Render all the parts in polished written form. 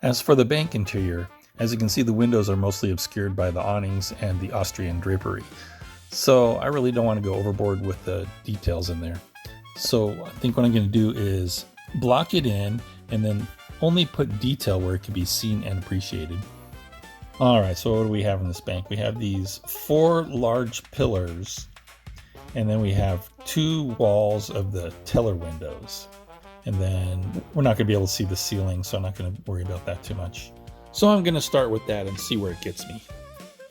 As for the bank interior, as you can see, the windows are mostly obscured by the awnings and the Austrian drapery. So I really don't want to go overboard with the details in there. So I think what I'm going to do is block it in and then only put detail where it can be seen and appreciated. All right, so what do we have in this bank? We have these 4 large pillars, and then we have 2 walls of the teller windows. And then we're not going to be able to see the ceiling, so I'm not going to worry about that too much. So I'm going to start with that and see where it gets me.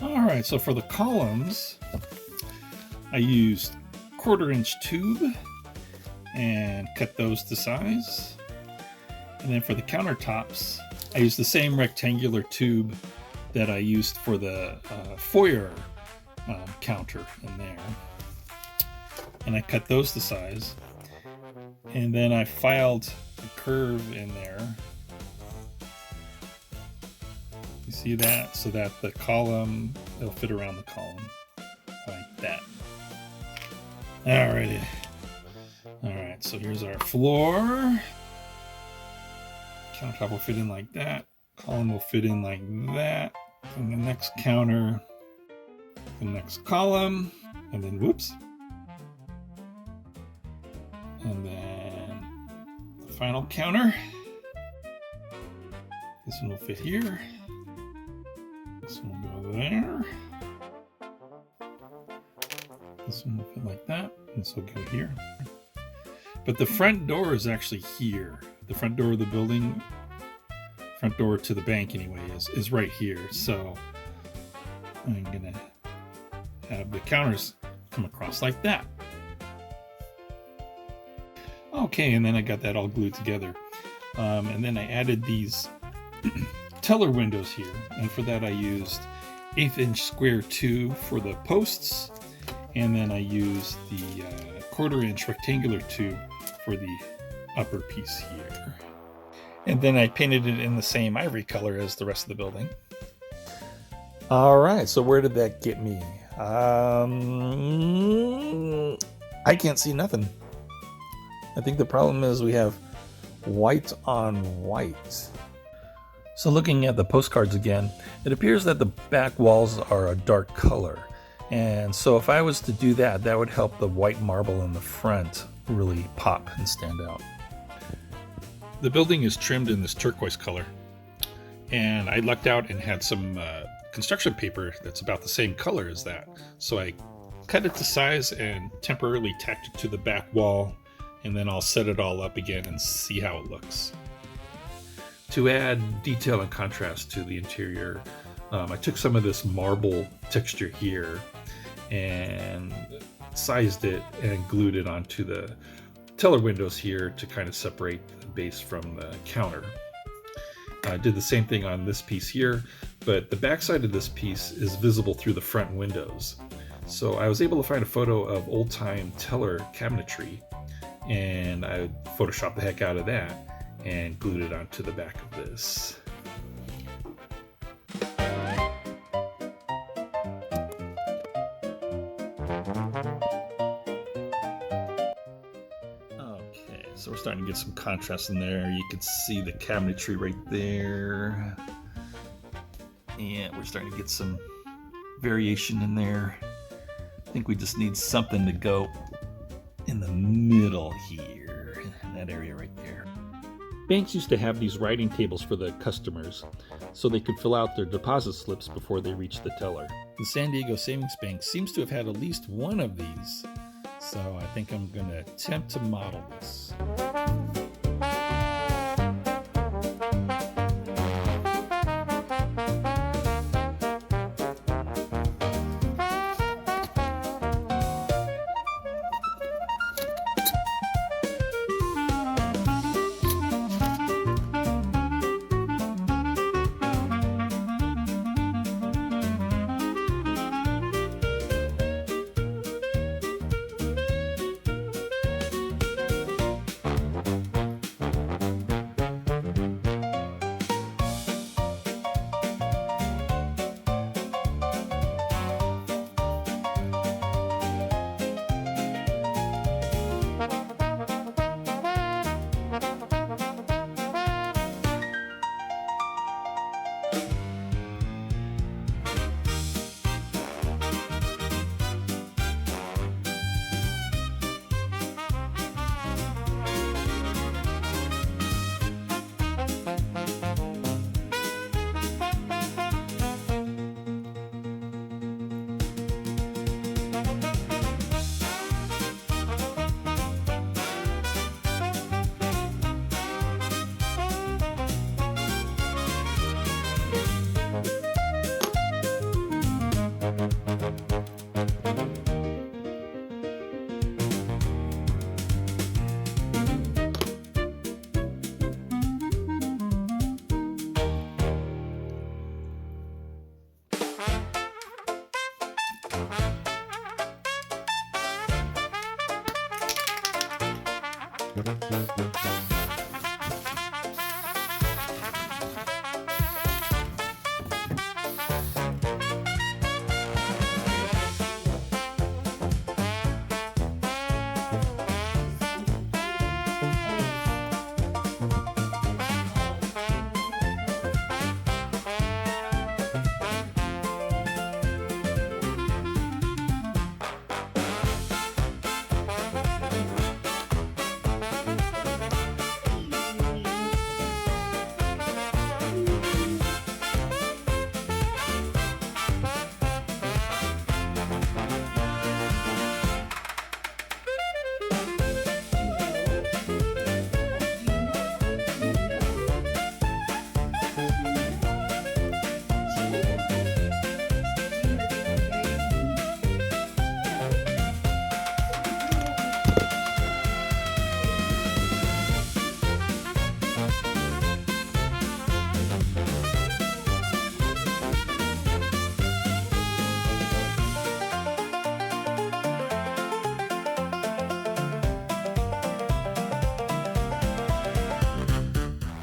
All right, so for the columns, I used 1/4-inch tube and cut those to size. And then for the countertops, I used the same rectangular tube that I used for the foyer counter in there. And I cut those to size. And then I filed a curve in there. You see that? So that the column, it'll fit around the column like that. Alrighty. Alright, so here's our floor. Countertop will fit in like that. Column will fit in like that. And the next counter, the next column, and then whoops. And then the final counter. This one will fit here. This one will go there. This one will fit like that. This will go here. But the front door is actually here. The front door of the building, front door to the bank anyway, is right here. So I'm gonna have the counters come across like that. Okay, and then I got that all glued together. And then I added these teller windows here. And for that I used 1/8-inch square tube for the posts. And then I used the 1/4-inch rectangular tube for the upper piece here. And then I painted it in the same ivory color as the rest of the building. All right, so where did that get me? I can't see nothing. I think the problem is we have white on white. So looking at the postcards again, it appears that the back walls are a dark color. And so if I was to do that, that would help the white marble in the front really pop and stand out. The building is trimmed in this turquoise color. And I lucked out and had some construction paper that's about the same color as that. So I cut it to size and temporarily tacked it to the back wall. And then I'll set it all up again and see how it looks. To add detail and contrast to the interior, I took some of this marble texture here and sized it and glued it onto the teller windows here to kind of separate the base from the counter. I did the same thing on this piece here, but the back side of this piece is visible through the front windows. So I was able to find a photo of old-time teller cabinetry, and I photoshopped the heck out of that and glued it onto the back of this. Okay, so we're starting to get some contrast in there. You can see the cabinetry right there. And we're starting to get some variation in there. I think we just need something to go in the middle here, in that area right there. Banks used to have these writing tables for the customers so they could fill out their deposit slips before they reached the teller. The San Diego Savings Bank seems to have had at least one of these, so I think I'm going to attempt to model this.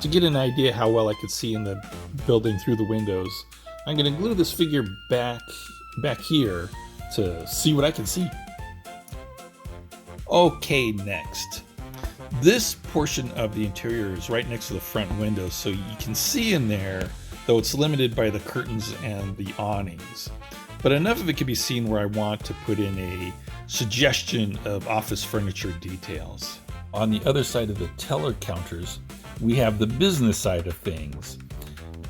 To get an idea how well I could see in the building through the windows, I'm going to glue this figure back here to see what I can see. Okay, next. This portion of the interior is right next to the front windows, so you can see in there, though it's limited by the curtains and the awnings. But enough of it can be seen where I want to put in a suggestion of office furniture details. On the other side of the teller counters, we have the business side of things,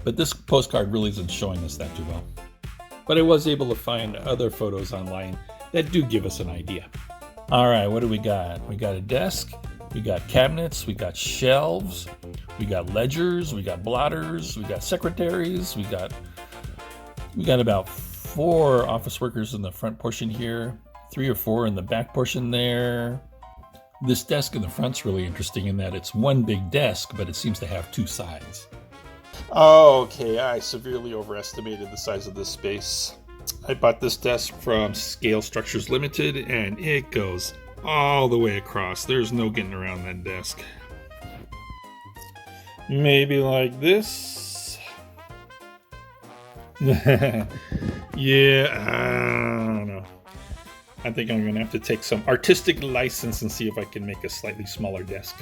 but this postcard really isn't showing us that too well. But I was able to find other photos online that do give us an idea. All right, what do we got? We got a desk, we got cabinets, we got shelves, we got ledgers, we got blotters, we got secretaries, we got about 4 office workers in the front portion here, 3 or 4 in the back portion there. This desk in the front's really interesting in that it's one big desk, but it seems to have 2 sides. Okay, I severely overestimated the size of this space. I bought this desk from Scale Structures Limited, and it goes all the way across. There's no getting around that desk. Maybe like this? Yeah, I don't know. I think I'm going to have to take some artistic license and see if I can make a slightly smaller desk.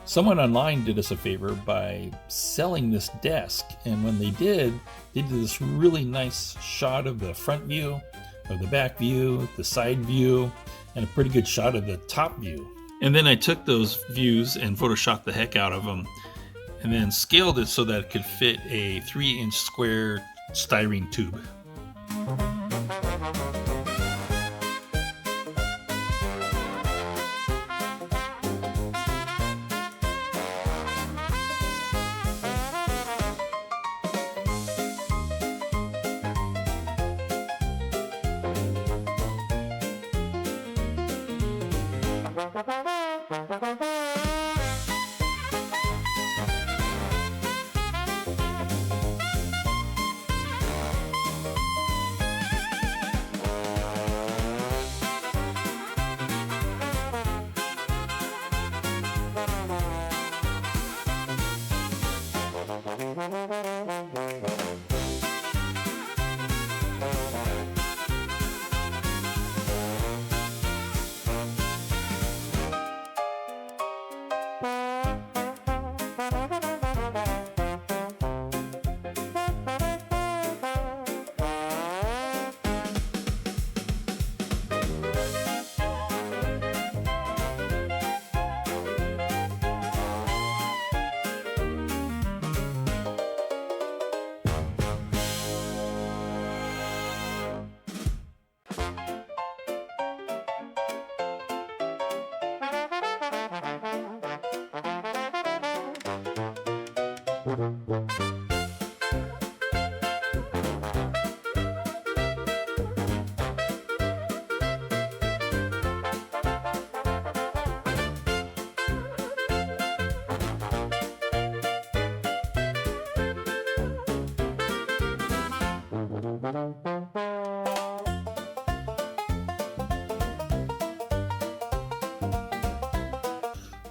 Someone online did us a favor by selling this desk, and when they did this really nice shot of the front view, of the back view, the side view, and a pretty good shot of the top view. And then I took those views and photoshopped the heck out of them, and then scaled it so that it could fit a 3-inch square styrene tube.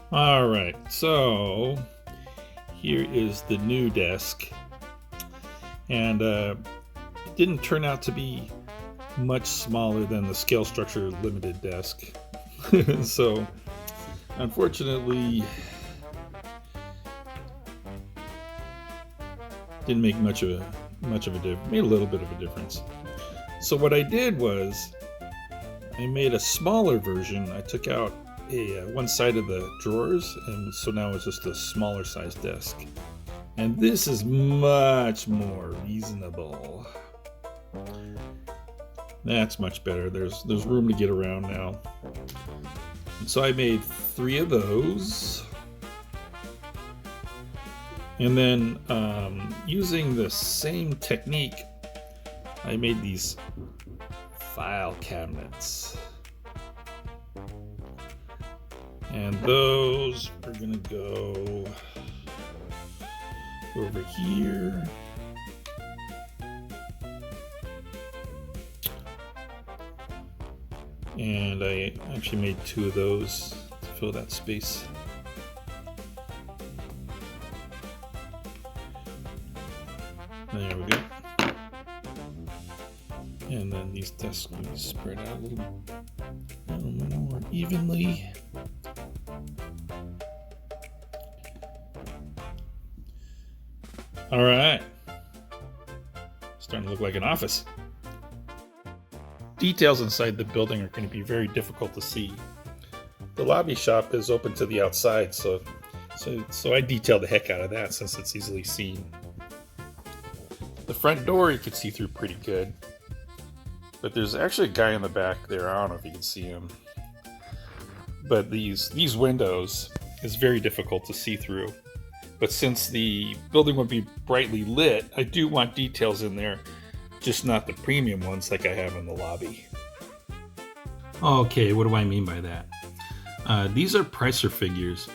All right, so here is the new desk, and it didn't turn out to be much smaller than the scale structure limited desk. So unfortunately didn't make much of a difference. Made a little bit of a difference. So what I did was I made a smaller version. I took out one side of the drawers, and so now it's just a smaller size desk. And this is much more reasonable. That's much better. There's room to get around now. And so I made 3 of those. And then using the same technique, I made these file cabinets. And those are gonna go over here. And I actually made 2 of those to fill that space. There we go. And then these desks will be spread out a little more evenly. All right. Starting to look like an office. Details inside the building are going to be very difficult to see. The lobby shop is open to the outside, so I detailed the heck out of that since it's easily seen. The front door you can see through pretty good, but there's actually a guy in the back there. I don't know if you can see him, but these windows is very difficult to see through. But since the building would be brightly lit, I do want details in there, just not the premium ones like I have in the lobby. Okay, what do I mean by that? These are Preiser figures.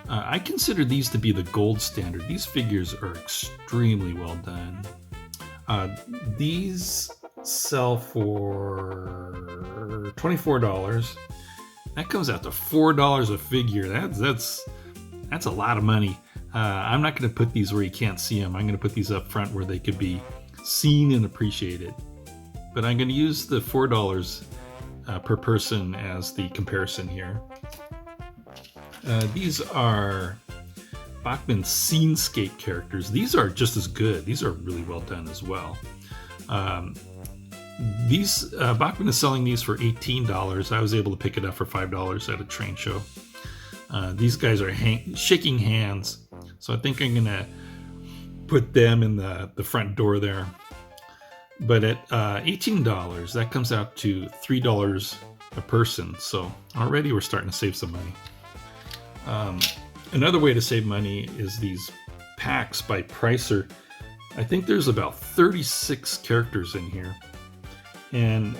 I consider these to be the gold standard. These figures are extremely well done. These sell for $24. That comes out to $4 a figure. That's a lot of money. I'm not going to put these where you can't see them. I'm going to put these up front where they could be seen and appreciated. But I'm going to use the $4 per person as the comparison here. These are Bachmann Scenescape characters. These are just as good. These are really well done as well. Bachmann is selling these for $18. I was able to pick it up for $5 at a train show. These guys are shaking hands, so I think I'm gonna put them in the front door there. But at $18, that comes out to $3 a person. So already we're starting to save some money. Another way to save money is these packs by Preiser. I think there's about 36 characters in here, and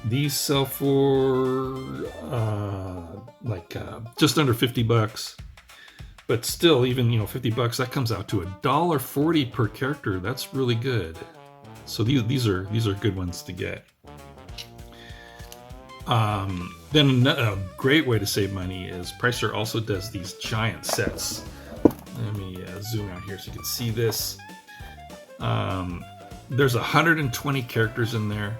these sell for just under $50. But still, even $50, that comes out to $1.40 per character. That's really good. So these are good ones to get. Then a great way to save money is Preiser also does these giant sets. Let me zoom out here so you can see this. There's 120 characters in there.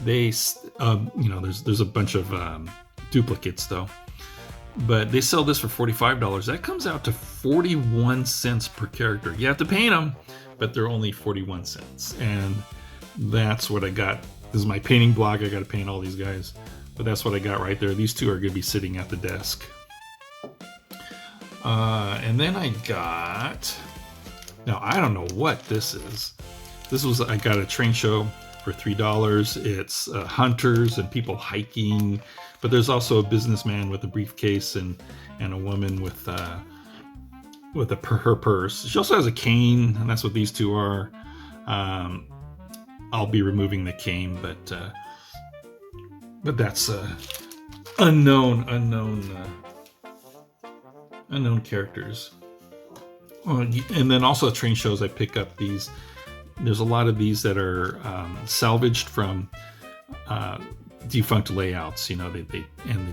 There's a bunch of duplicates though. But they sell this for $45. That comes out to 41 cents per character. You have to paint them, but they're only 41 cents. And that's what I got. This is my painting blog. I got to paint all these guys. But that's what I got right there. These two are going to be sitting at the desk. And then I got... Now, I don't know what this is. I got a train show for $3. It's hunters and people hiking. But there's also a businessman with a briefcase and a woman with her purse. She also has a cane, and that's what these two are. I'll be removing the cane, but that's unknown characters. And then also at train shows, I pick up these. There's a lot of these that are salvaged from defunct layouts. You know, they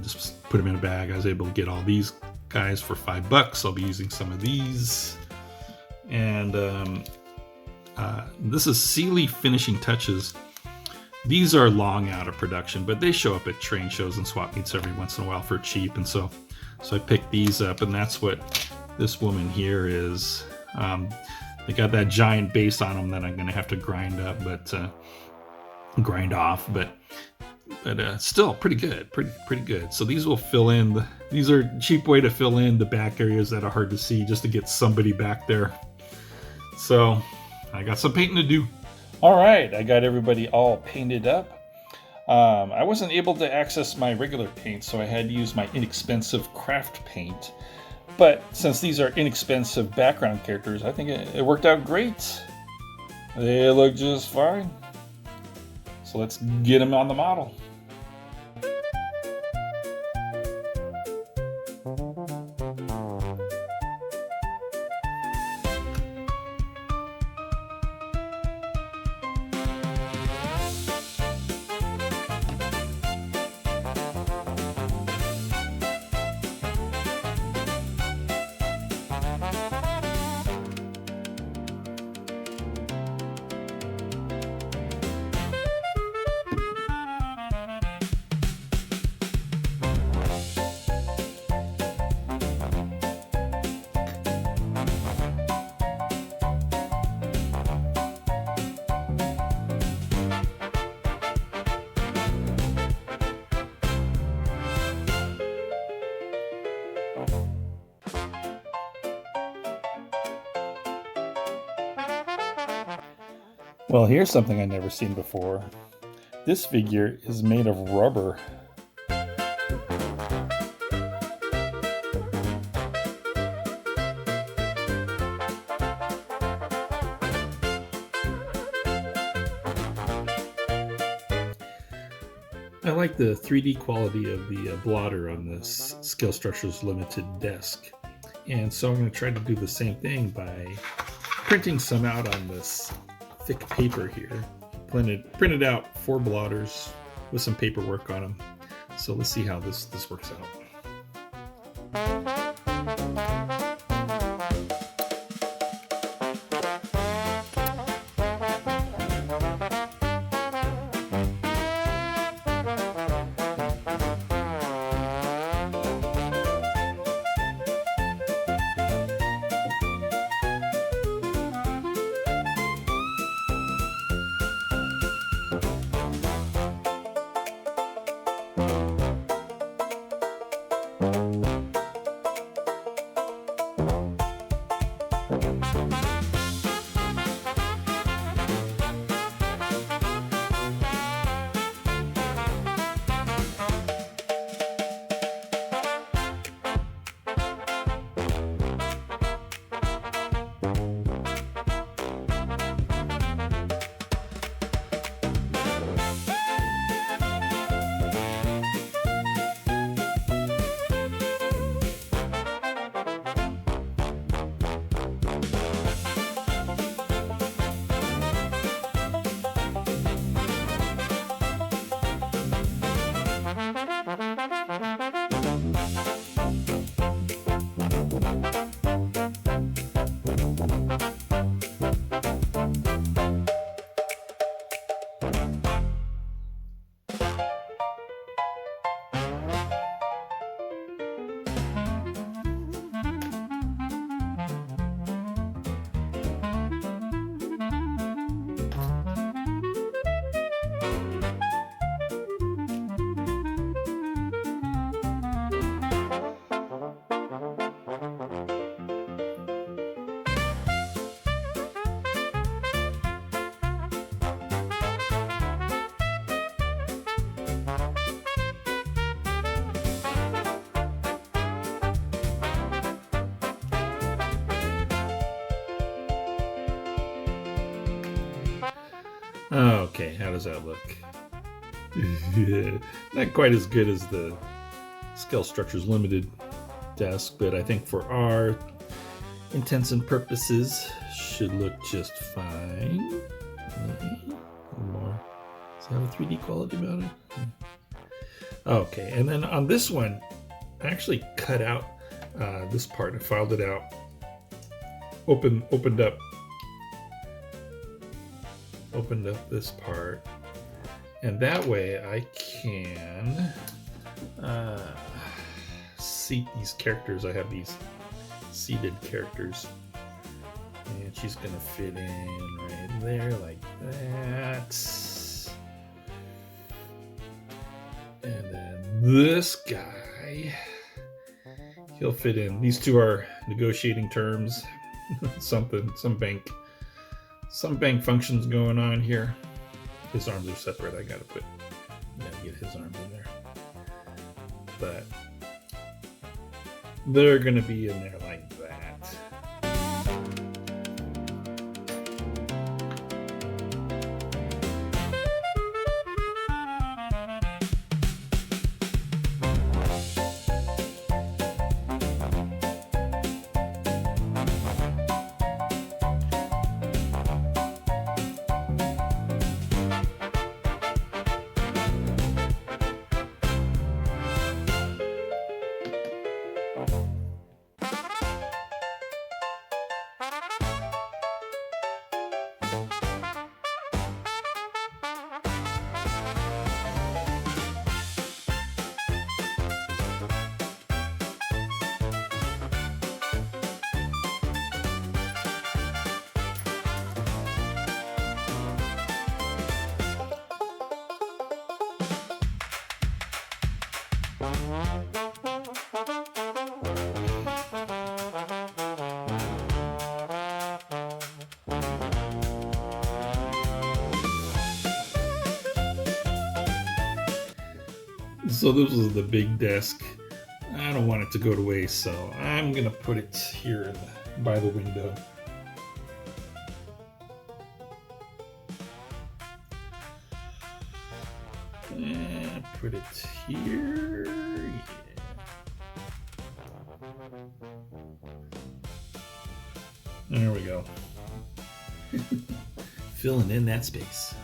just put them in a bag. I was able to get all these guys for $5. I'll be using some of these. And this is Sealy Finishing Touches. These are long out of production, but they show up at train shows and swap meets every once in a while for cheap. And so I picked these up, and that's what this woman here is. They got that giant base on them that I'm going to have to grind off, but still pretty good, pretty good. So these will fill in. These are a cheap way to fill in the back areas that are hard to see, just to get somebody back there. So I got some painting to do. All right, I got everybody all painted up. I wasn't able to access my regular paint, so I had to use my inexpensive craft paint. But since these are inexpensive background characters, I think it worked out great. They look just fine. So let's get them on the model. Well, here's something I've never seen before. This figure is made of rubber. I like the 3D quality of the blotter on this Scale Structures Limited desk. And so I'm going to try to do the same thing by printing some out on this thick paper here. Printed out 4 blotters with some paperwork on them. So let's see how this works out. Okay, how does that look? Not quite as good as the Scale Structures Limited desk, but I think for our intents and purposes should look just fine. Maybe a little more. Does it have a 3D quality about it? Okay, and then on this one, I actually cut out this part. I filed it out, opened up this part, and that way I can seat these characters. I have these seated characters, and she's gonna fit in right there like that. And then this guy, he'll fit in. These two are negotiating terms. some bank functions going on here. His arms are separate. I gotta get his arms in there. But they're gonna be in there like that. So this is the big desk. I don't want it to go to waste, so I'm gonna put it here by the window. And put it here. Yeah. There we go. Filling in that space.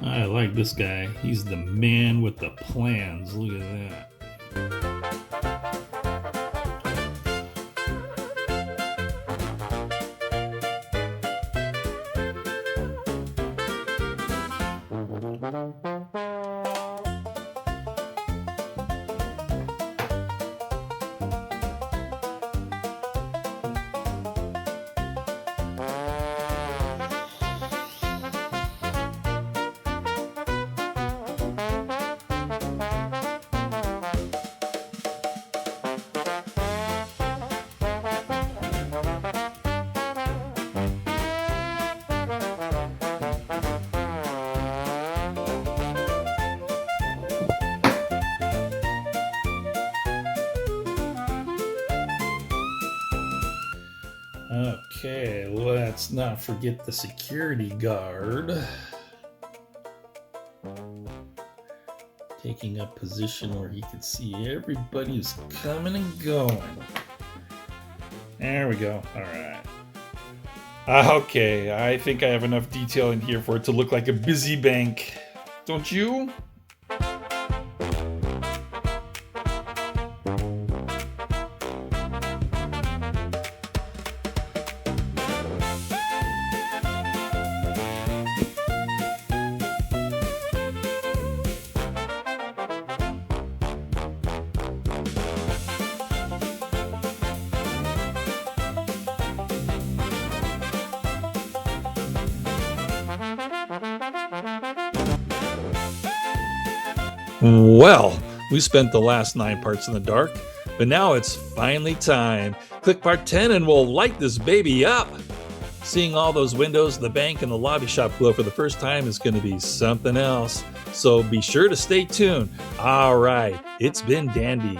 I like this guy. He's the man with the plans. Look at that. Okay, let's not forget the security guard. Taking up position where he can see everybody who's coming and going. There we go. All right. Okay, I think I have enough detail in here for it to look like a busy bank. Don't you? Well, we spent the last 9 parts in the dark, but now it's finally time. Click part 10 and we'll light this baby up. Seeing all those windows, the bank, and the lobby shop glow for the first time is going to be something else. So be sure to stay tuned. All right, it's been dandy.